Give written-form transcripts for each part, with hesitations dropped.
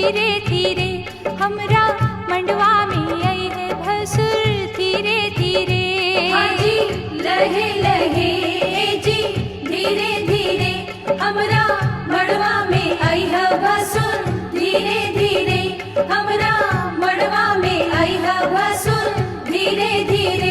धीरे धीरे हमरा मंडवा में आई है भसुर धीरे धीरे। हाँ जी लहे लहे जी धीरे धीरे हमरा मड़वा में आई है भसुर धीरे धीरे हमरा मड़वा में आई है भसुर धीरे धीरे।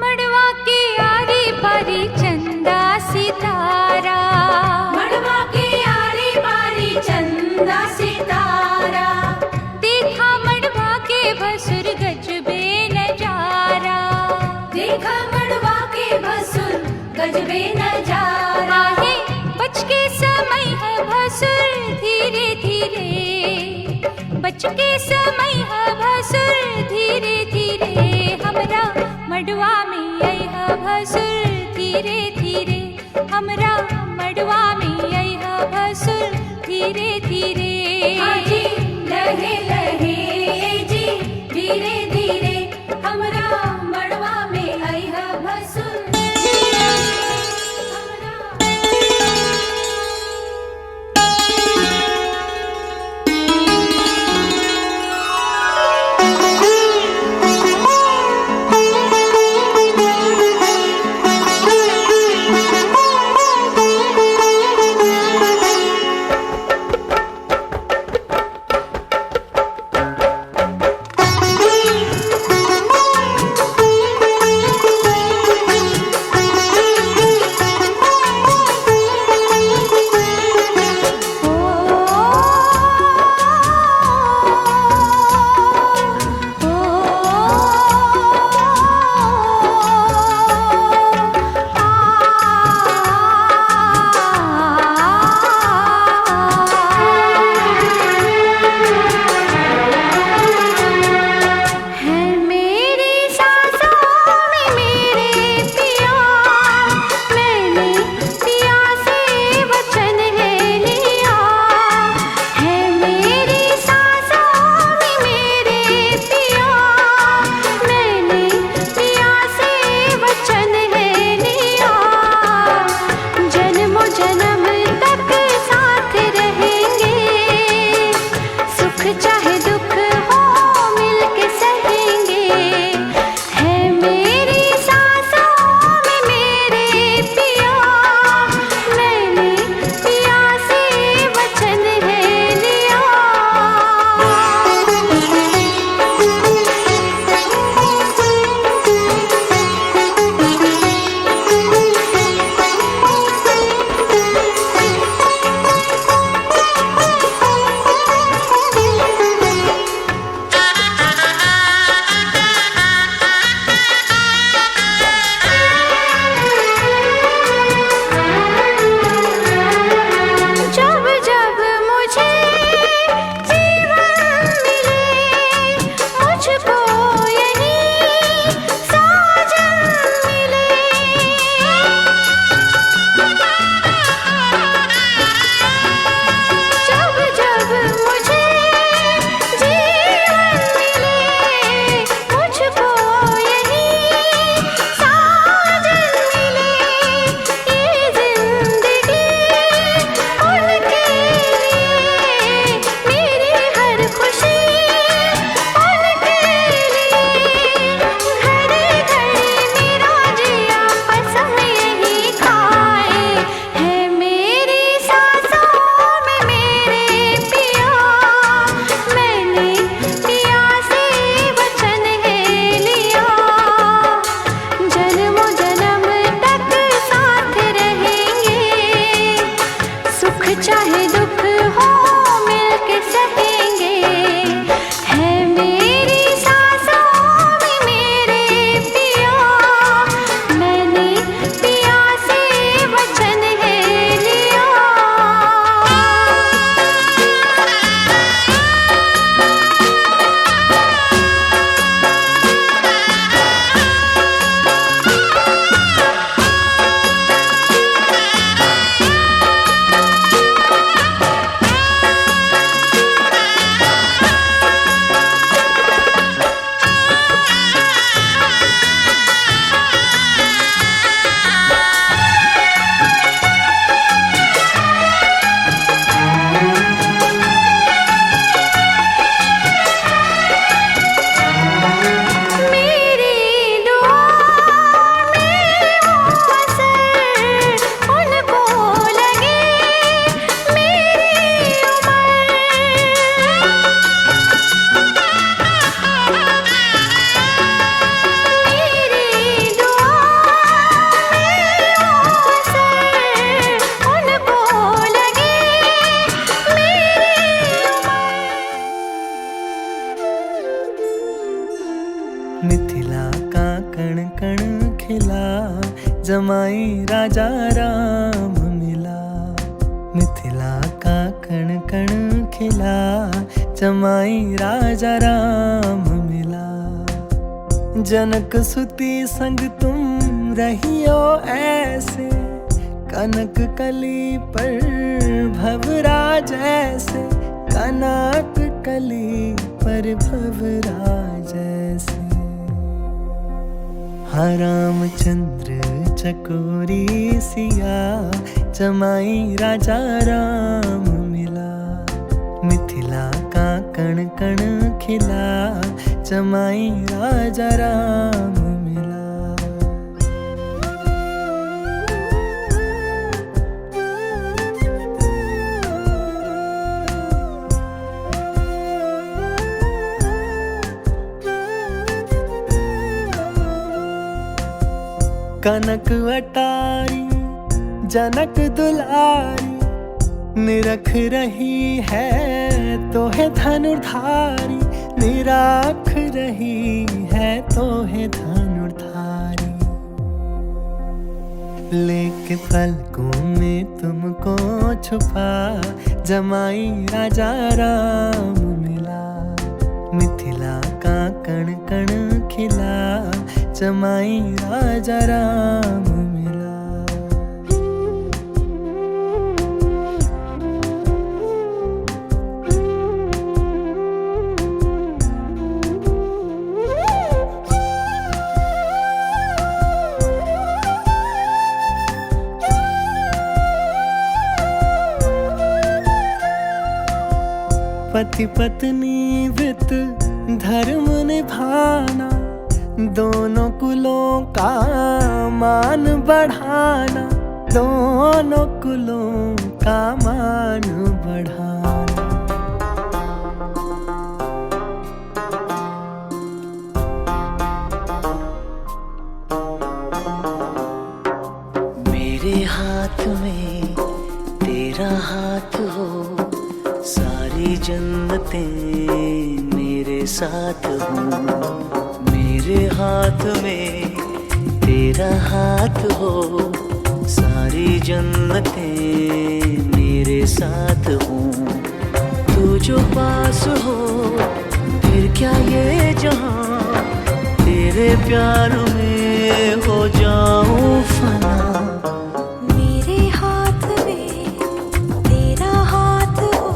मड़वा के आरी पारी चंदा सितारा, मड़वा के आरी पारी चंदा सितारा, देखा मड़वा के भसुर गजबे नजारा। देखा मड़वा के भसुर गजबे नजारा। आहे बच के समय है भसुर धीरे धीरे, बच के समय है भसुर धीरे धीरे हमरा मड़वा में आई है भसुर धीरे धीरे हमरा मड़वा में आई है भसुर धीरे धीरे। हाँ जी लहे लहे जी धीरे धीरे हमरा मड़वा में आई है भसुर जमाई राजा राम मिला। जनक सुती संग तुम रहियो ऐसे, कनक कली पर भवराज ऐसे, कनक कली पर भवराज ऐसे। हाँ रामचंद्र चकोरी सिया, जमाई राजा राम मिला। मिथिला का कण कण खिला, जमाई राजा राम मिला। कनक अटारी जनक दुलारी, निरख रही है तो है धनुर्धारी, निराख रही है तो है धनुर्धारी। लेके पलकों में तुमको छुपा, जमाई राजा राम मिला। मिथिला का कण कण खिला, जमाई राजा राम मिला। पति पत्नी वित धर्म निभाना, दोनों कुलों का मान बढ़ाना, दोनों कुलों का मान बढ़ाना। मेरे हाथ में तेरा हाथ हो, सारी जन्नतें मेरे साथ हो। मेरे हाथ में तेरा हाथ हो, सारी जन्नतें मेरे साथ हो। तू जो पास हो फिर क्या ये जहां, तेरे प्यार में हो जाऊं फना। मेरे हाथ में तेरा हाथ हो,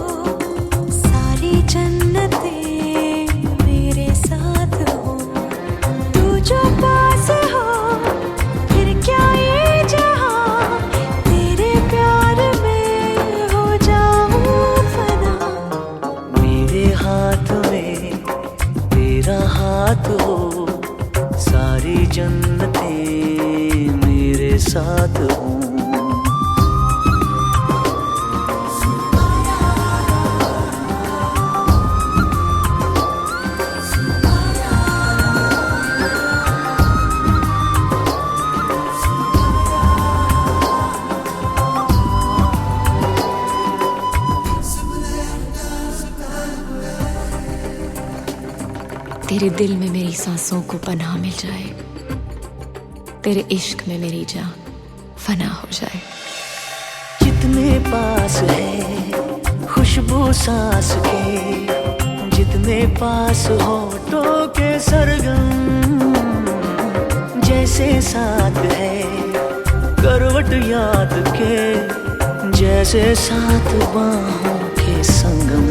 सारी जन्नतें मेरे साथ हो। तू जो पास हो फिर क्या ये जहां, तेरे प्यार में हो जाऊं फना। मेरे हाथ में तेरा हाथ हो, सारी जन्नतें मेरे साथ हो। तेरे दिल में मेरी सांसों को पनाह मिल जाए, तेरे इश्क में मेरी जान फना हो जाए। जितने पास है खुशबू सांस के, जितने पास होठों के सरगम, जैसे साथ है करवट याद के, जैसे साथ बाहों के संगम।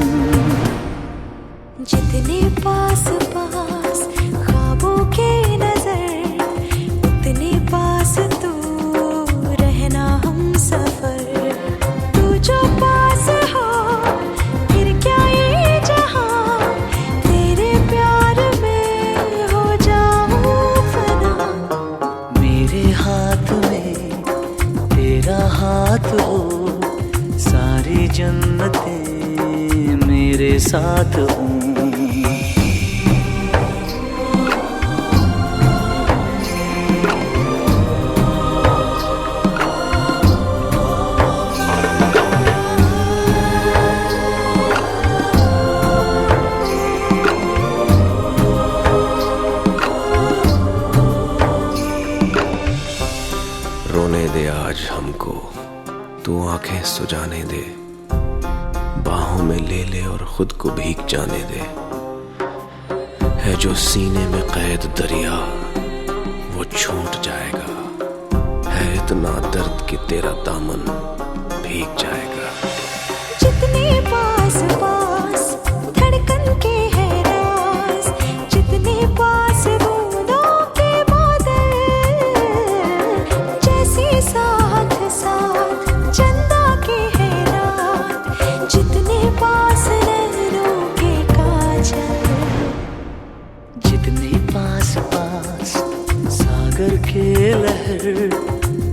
जितने पास पास ख्वाबों के नजर, उतने पास तू रहना हम सफर। तू जो पास हो फिर क्या ये जहां, तेरे प्यार में हो जाऊं फना। मेरे हाथ में तेरा हाथ हो, सारी जन्नतें मेरे साथ हो। रोने दे आज हमको, तू आंखें सुजाने दे, बाहों में ले ले और खुद को भीग जाने दे। है जो सीने में कैद दरिया वो छूट जाएगा। है इतना दर्द कि तेरा दामन भीग जाएगा। जितने पास पास धड़कन के है राज, जितने पास बूंदों के बादल, जैसे साथ साथ चंदा के है रात, जितने पास नैनों के काजल। जितने पास पास सागर के लहर,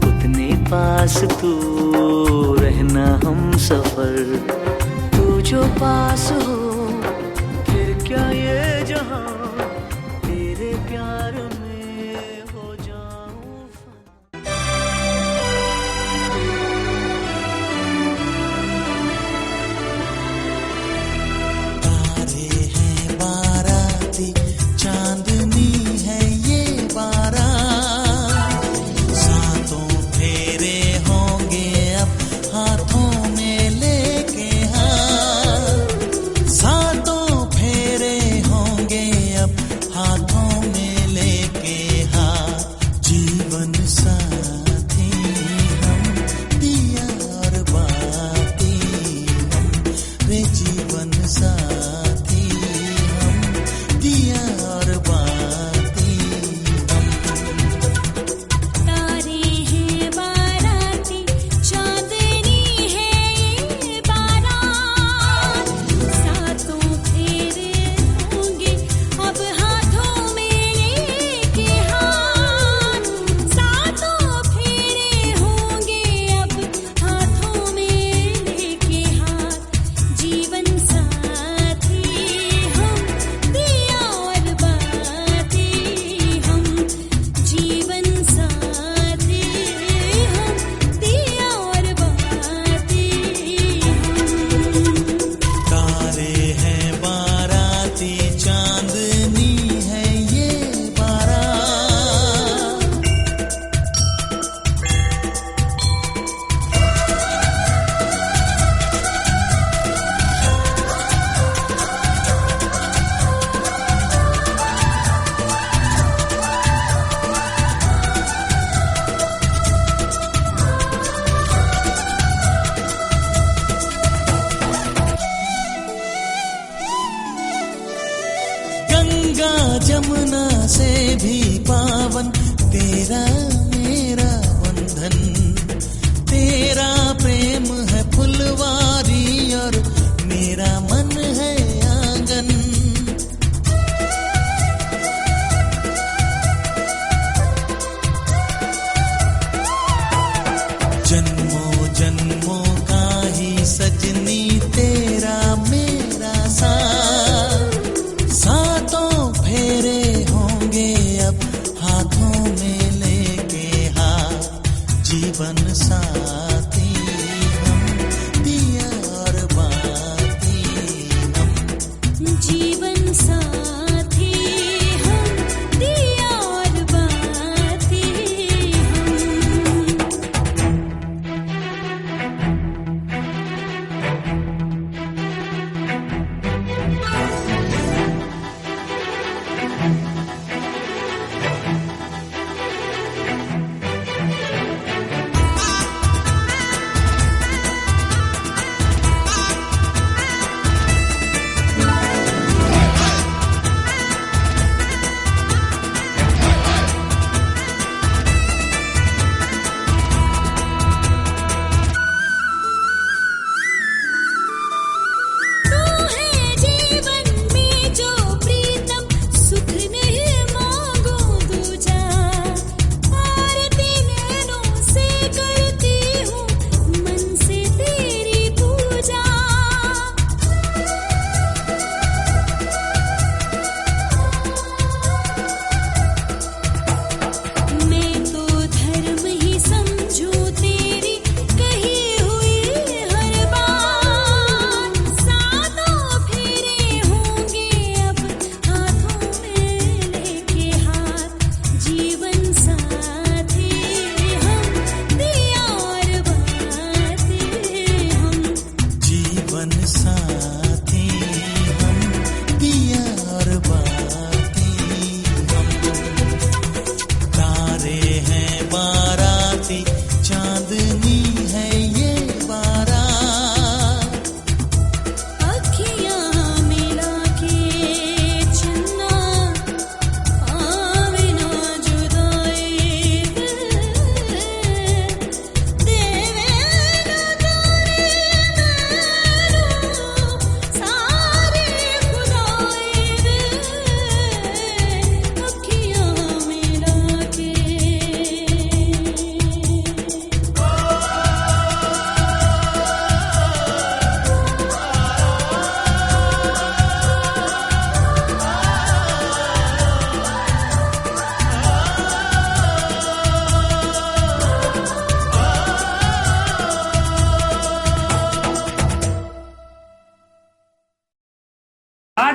उतने पास तू रहना हम सफर। तू जो पास हो फिर क्या ये जहां, तेरे प्यार में हो जाऊं फना। तारे हैं बाराती, चांदनी है ये बारात, सातों फेरे होंगे अब हाथों में लेके हाथ, सातों फेरे होंगे अब हाथों में लेके हाथ। जीवन साथी हम, दिया और बाती हम, रे जीवन साथी हम, दिया और बाती हम। तारे हैं बाराती, चांदनी है ये बारात, सातों फेरे होंगे अब हाथों में लेके हाथ, सातों फेरे होंगे अब हाथों में लेके हाथ। जीवन साथी हम, दिया और बाती हम, जीवन साथी हम, दिया और बाती हम। तारे हैं बाराती, चांदनी है ये बारात। गंगा जमुना से भी पावन तेरा मेरा बंधन, तेरा प्रेम है फुलवारी और मेरा मन है आंगन। जन्मों जन्मों का ही सजनी तेरा मेरा साथ, सातों फेरे होंगे अब हाथों में लेके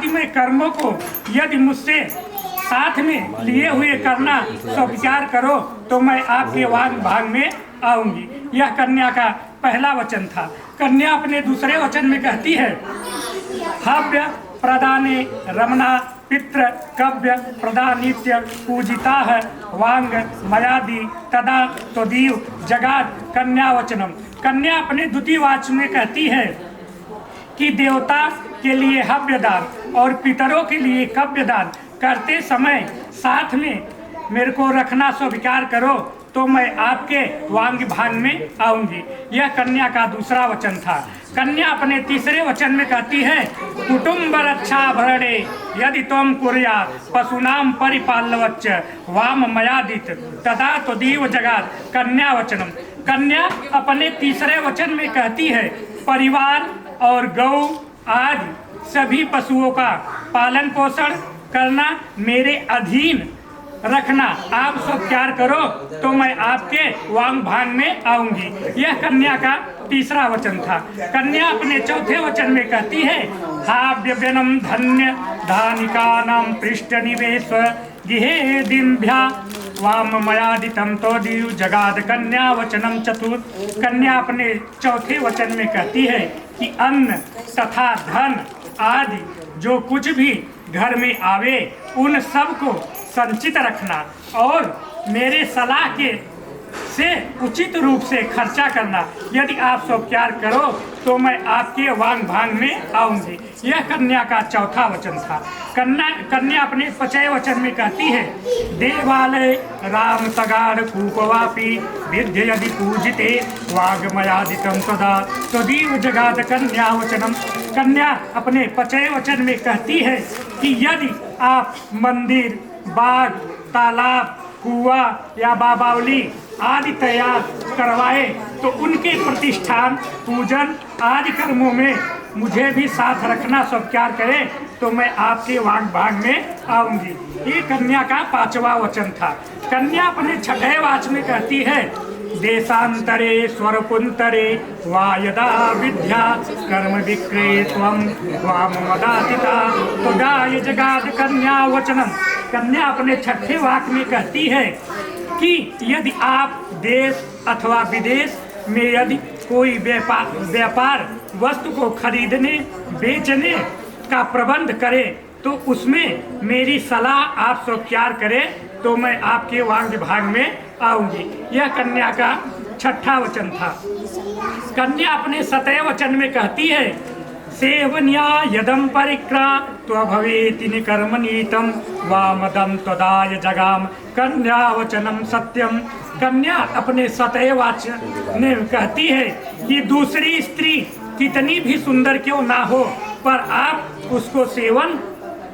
आदि में कर्मों को यदि मुझसे साथ में लिए हुए करना तो विचार करो तो मैं आपके वाग भाग में आऊंगी। यह कन्या का पहला वचन था। कन्या अपने दूसरे वचन में कहती है, हव्य प्रदाने रमणा पितृ कव्य प्रदानित्य पूजिता है वांग मयादि तदा तदीव जगात कन्या वचनम। कन्या अपने द्वितीय वाच में कहती है कि देवता के लिए हव्य दान और पितरों के लिए कव्य दान करते समय साथ में मेरे को रखना स्वीकार करो तो मैं आपके वांग भाग में आऊंगी। यह कन्या का दूसरा वचन था। कन्या अपने तीसरे वचन में कहती है, कुटुंब रक्षा भरणे यदि तुम कुर्या पशुनाम परिपालवच्च वाम मयादित तदा तदीव जगात कन्या वचनम। कन्या अपने तीसरे वचन में कहती है, परिवार और गौ आदि सभी पशुओं का पालन पोषण करना, मेरे अधीन रखना, आप सब प्यार करो तो मैं आपके वांग भाग में आऊंगी। यह कन्या का तीसरा वचन था। कन्या अपने चौथे वचन में कहती है, हाव्यव्यनम धन्य धानिका नाम पृष्ठ निवेश गिहे दिम्भ्या वाम मयादितम तो दीव जगाद कन्या वचनम चतुर। कन्या अपने चौथे वचन में कहती है कि अन्न तथा धन आदि जो कुछ भी घर में आवे उन सब को संचित रखना और मेरे सलाह के से उचित रूप से खर्चा करना। यदि आप सब प्यार करो तो मैं आपके वांग भाग में आऊंगी। यह कन्या का चौथा वचन था। कन्या अपने पचय वचन में कहती है, देवालय राम तगाड़ कूपवापी विद्य यदि पूजिते वाग्मयादितम सदा तदीव जगाद कन्या वचनम। कन्या अपने पचय वचन में कहती है कि यदि आप मंदिर बाग तालाब कुआ या बाबावली आदि तैयार करवाए तो उनके प्रतिष्ठान पूजन आदि कर्मों में मुझे भी साथ रखना स्वीकार करें तो मैं आपके वाग भाग में आऊंगी। ये कन्या का पांचवा वचन था। कन्या अपने छठे वाच में कहती है, देशांतरे स्वरपुंतरे वा यदा विद्या कर्म विक्रे त्वं वाम मदातिता तो गाय जगाद कन्या वचनम। कन्या अपने छठे वाक में कहती है कि यदि आप देश अथवा विदेश में यदि कोई व्यापार वस्तु को खरीदने बेचने का प्रबंध करे तो उसमें मेरी सलाह आप स्वीकार करें तो मैं आपके वांग भाग में आऊंगी। यह कन्या का छठा वचन था। कन्या अपने सतय वचन में कहती है, सेवन्या यदम परिक्रा त्वभवेति निकर्मनीतम वामदम त्वदाय जगाम कन्या वचनम सत्यम। कन्या अपने सतय वचन में कहती है कि दूसरी स्त्री कितनी भी सुंदर क्यों ना हो पर आप उसको सेवन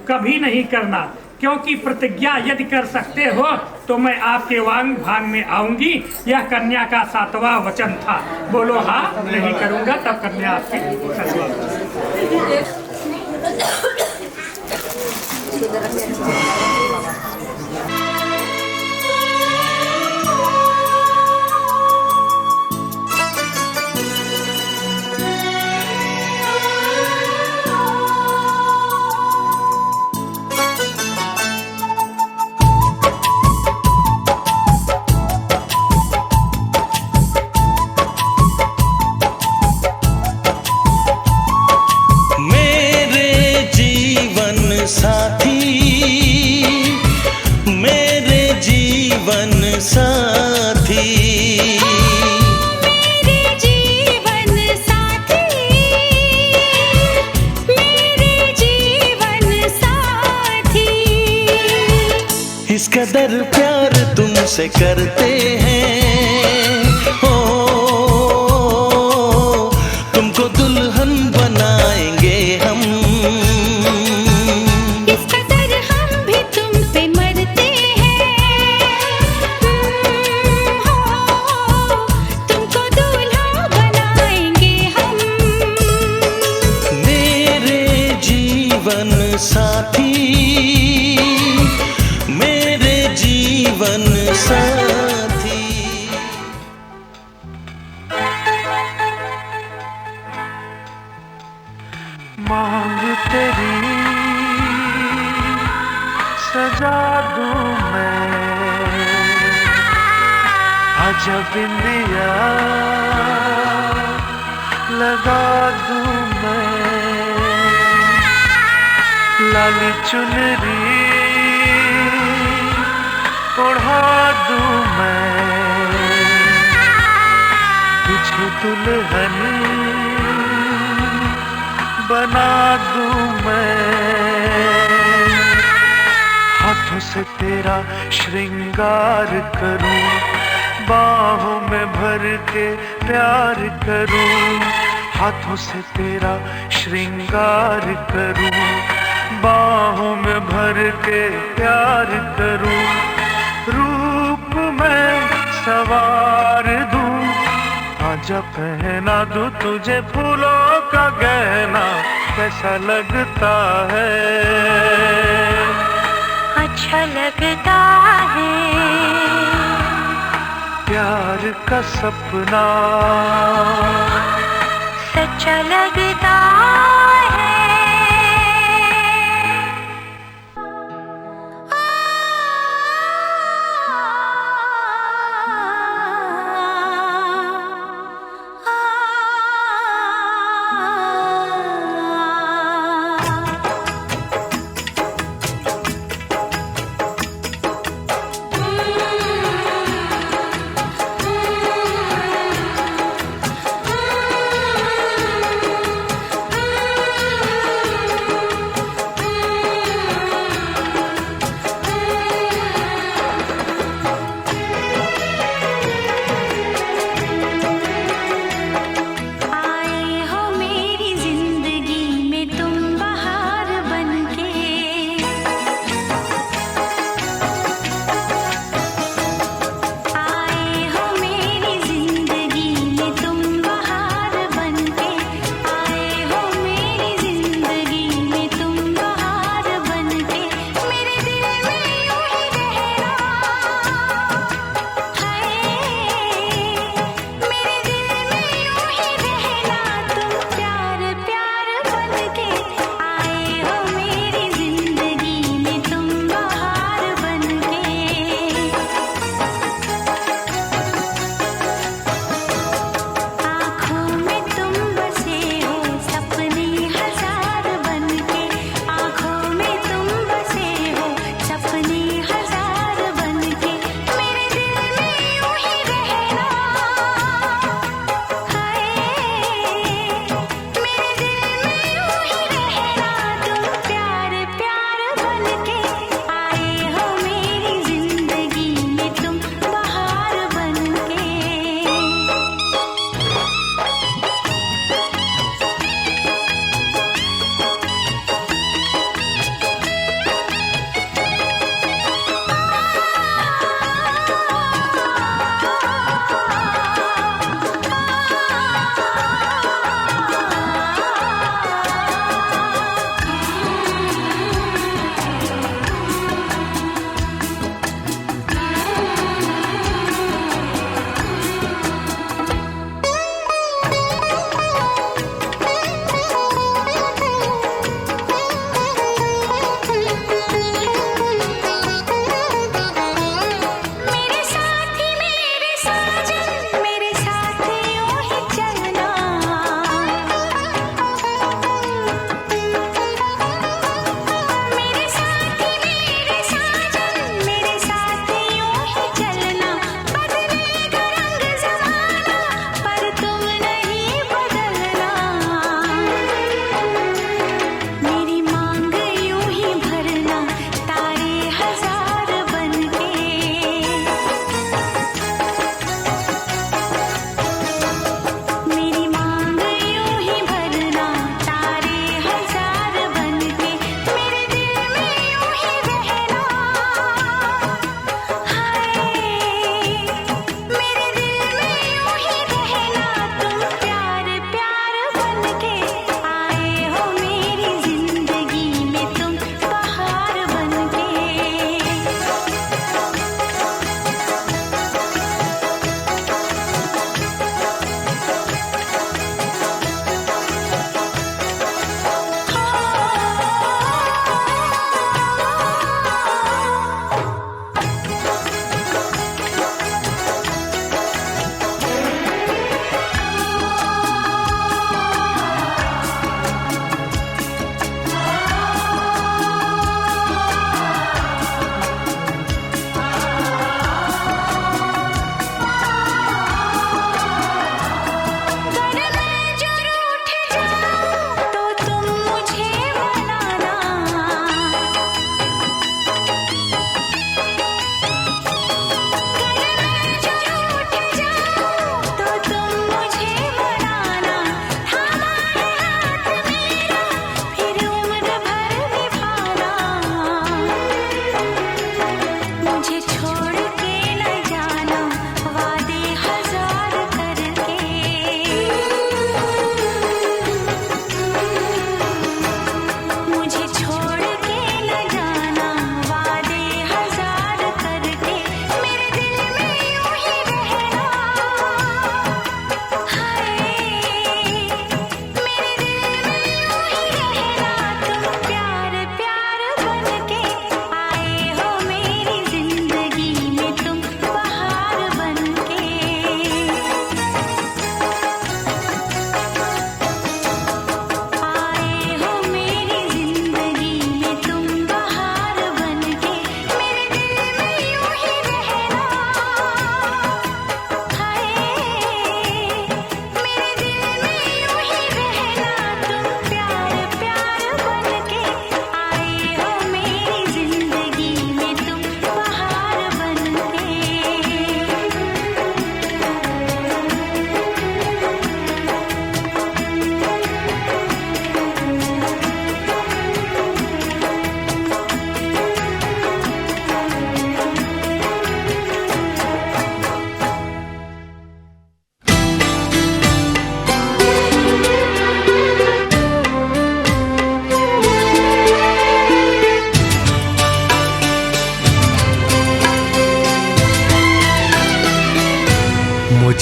कभी नहीं करना, क्योंकि प्रतिज्ञा यदि कर सकते हो तो मैं आपके वांग भाग में आऊंगी। यह कन्या का सातवां वचन था। बोलो हाँ नहीं करूंगा तब कन्या आपकी इस कदर प्यार तुमसे करते हैं हो, तुमको दुल्हन बनाएंगे हम। इस कदर हम भी तुम पे मरते हैं हो, तुमको दूल्हा बनाएंगे हम। मेरे जीवन साथी जीवन साथी। मांग तेरी सजा दूं मैं, आजा बिंदिया लगा दूं मैं, लाली चुनरी ओढ़ा दूं मैं, तुझे दुल्हन बना दूं मैं, हाथों से तेरा श्रृंगार करूं, बाहों में भर के प्यार करूं, हाथों से तेरा श्रृंगार करूं, बाहों में भर के प्यार करूं, रूप में सवार दूं, आजा पहना दूं तुझे फूलों का गहना, कैसा लगता है, अच्छा लगता है, प्यार का सपना सच्चा लगता है।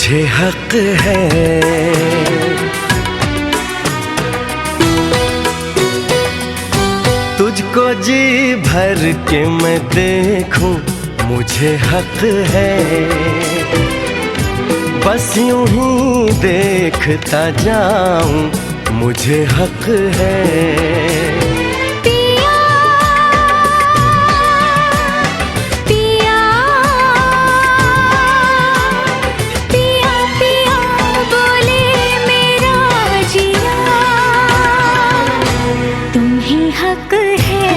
मुझे हक है। तुझको जी भर के मैं देखूं, मुझे हक है। बस यूं ही देखता जाऊं, मुझे हक है। पिया पिया पिया पिया बोले मेरा जिया, तुम ही हक है,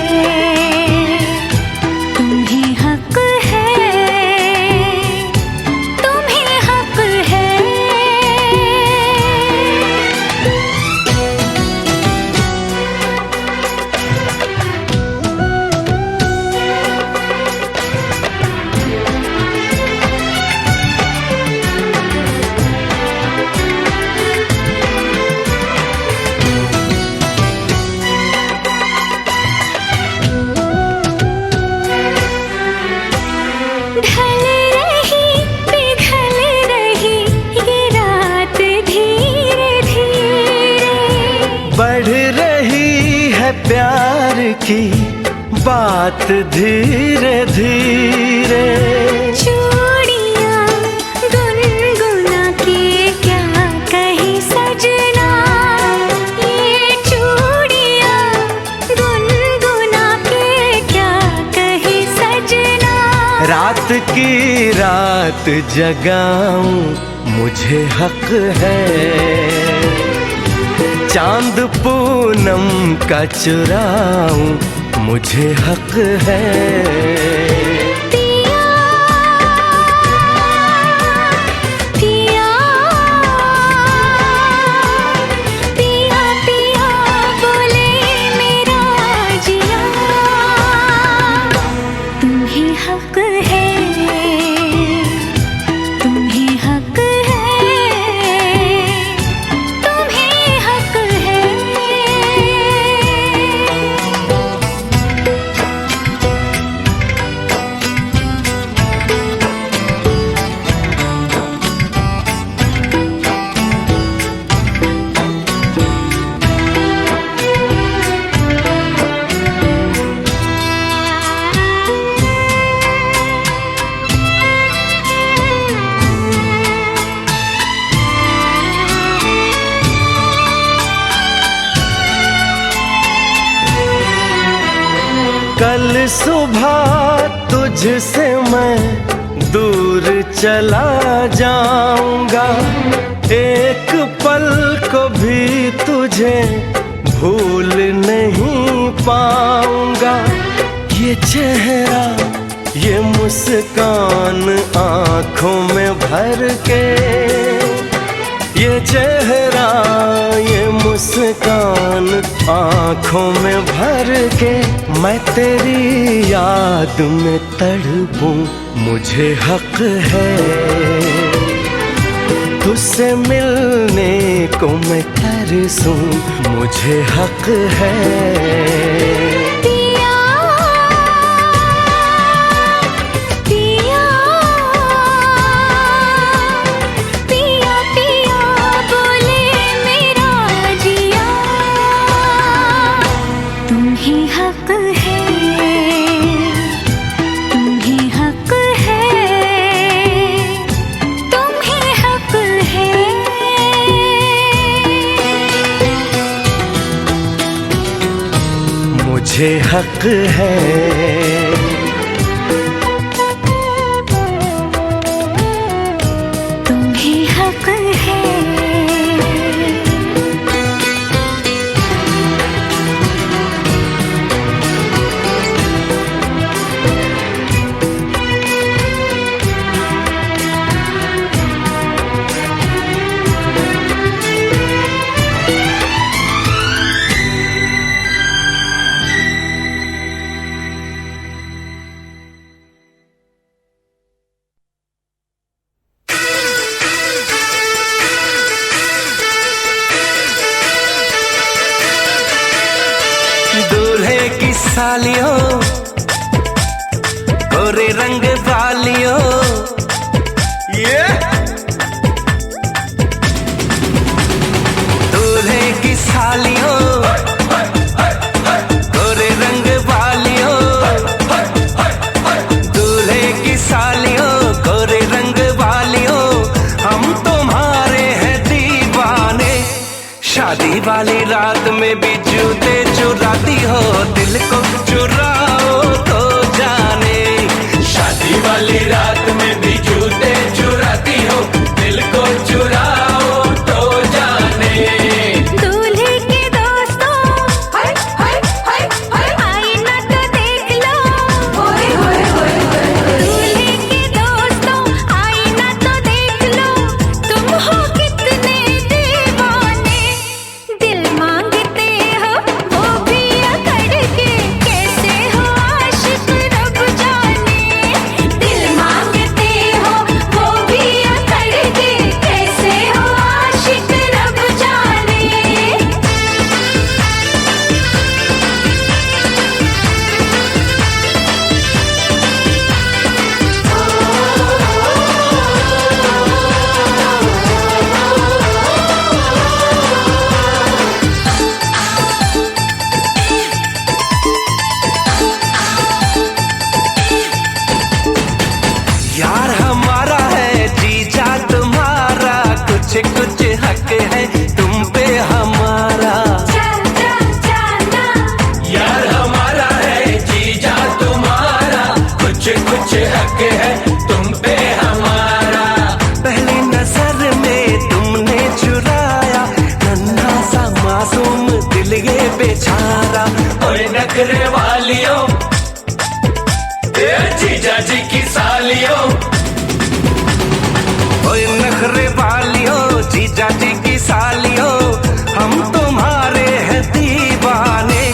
तुम ही हक है, तुम ही हक है। ढल रही पिघल रही ये रात धीरे धीरे, बढ़ रही है प्यार की बात धीरे धीरे। चूड़ियां गुनगुना के क्या कहीं सजना, ये चूड़ियां गुनगुना के क्या कहीं सजना। रात की रात जगाऊं, मुझे हक है। चांद पूनम का चुराऊं, मुझे हक है। पिया पिया पिया पिया बोले मेरा जिया, तुम ही हक है, तुम ही हक है, तुम ही हक है। कल सुबह तुझसे मैं दूर चला जाऊंगा, एक पल को भी तुझे भूल नहीं पाऊंगा। ये चेहरा ये मुस्कान आंखों में भर के, ये चेहरा ये मुस्कान आंखों में भर के, मैं तेरी याद में तड़पूं, मुझे हक है। तुझसे मिलने को मैं तरसूं, मुझे हक है। पिया पिया पिया पिया बोले मेरा जिया, तुम ही हक है, तुम ही हक है, तुम ही हक है। मुझे हक है। तुम ही हक है। दूल्हे की सालियों, गोरे रंग वालियों, ये शादी वाली रात में भी जूते चुराती हो, दिल को चुराओ तो जाने। शादी वाली रात में भी जूते चुराती हो, दिल को चुराओ तो जाने। दूल्हे के दोस्तों हाय हाय हाय हाय आईना तो देख लो। होए होए होए होए दूल्हे के दोस्तों आईना तो देख लो। तुम हो कितने दीवाने, दिल मांगते हो वो भी अकड़ के। कैसे हो आशिक रब जाने, दिल मांगते हो वो भी अकड़ के। कैसे हो आशिक रब जाने। यार हमारा है जीजा तुम्हारा, कुछ कुछ हक है तुम पे हमारा। चल चल जाना यार हमारा है जीजा तुम्हारा, कुछ कुछ हक है तुम पे हमारा। पहली नजर में तुमने चुराया नन्हा सा मासूम दिल ये बेचारा। ओए नखरे वालियों, ए जीजा जी की सालियों। ओए नखरे वालियों, जीजा जी की सालियों, हम तुम्हारे हैं दीवाने।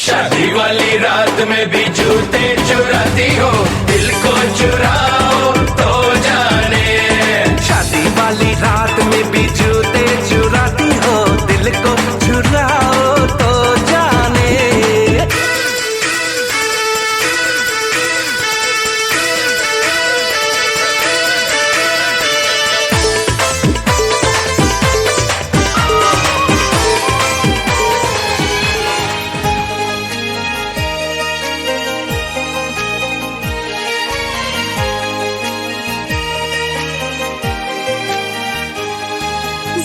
शादी वाली रात में भी जूते चुराती हो, दिल को चुराओ तो जाने। शादी वाली रात में भी जूते चुराती हो, दिल को चुराओ तो जाने।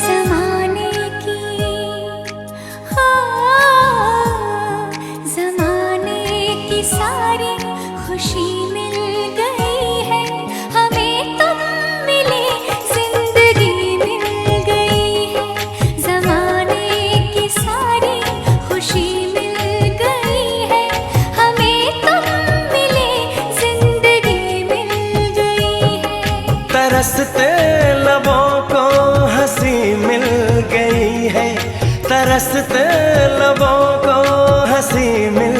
ज़माने की हाँ, ज़माने की सारी खुशी मिल गई है हमें। तुम मिले जिंदगी मिल गई है। ज़माने की सारी खुशी मिल गई है हमें। तुम मिले जिंदगी मिल गई है। तरसते लबों को हंसी मिल गई है, तरसते लबों को हंसी मिल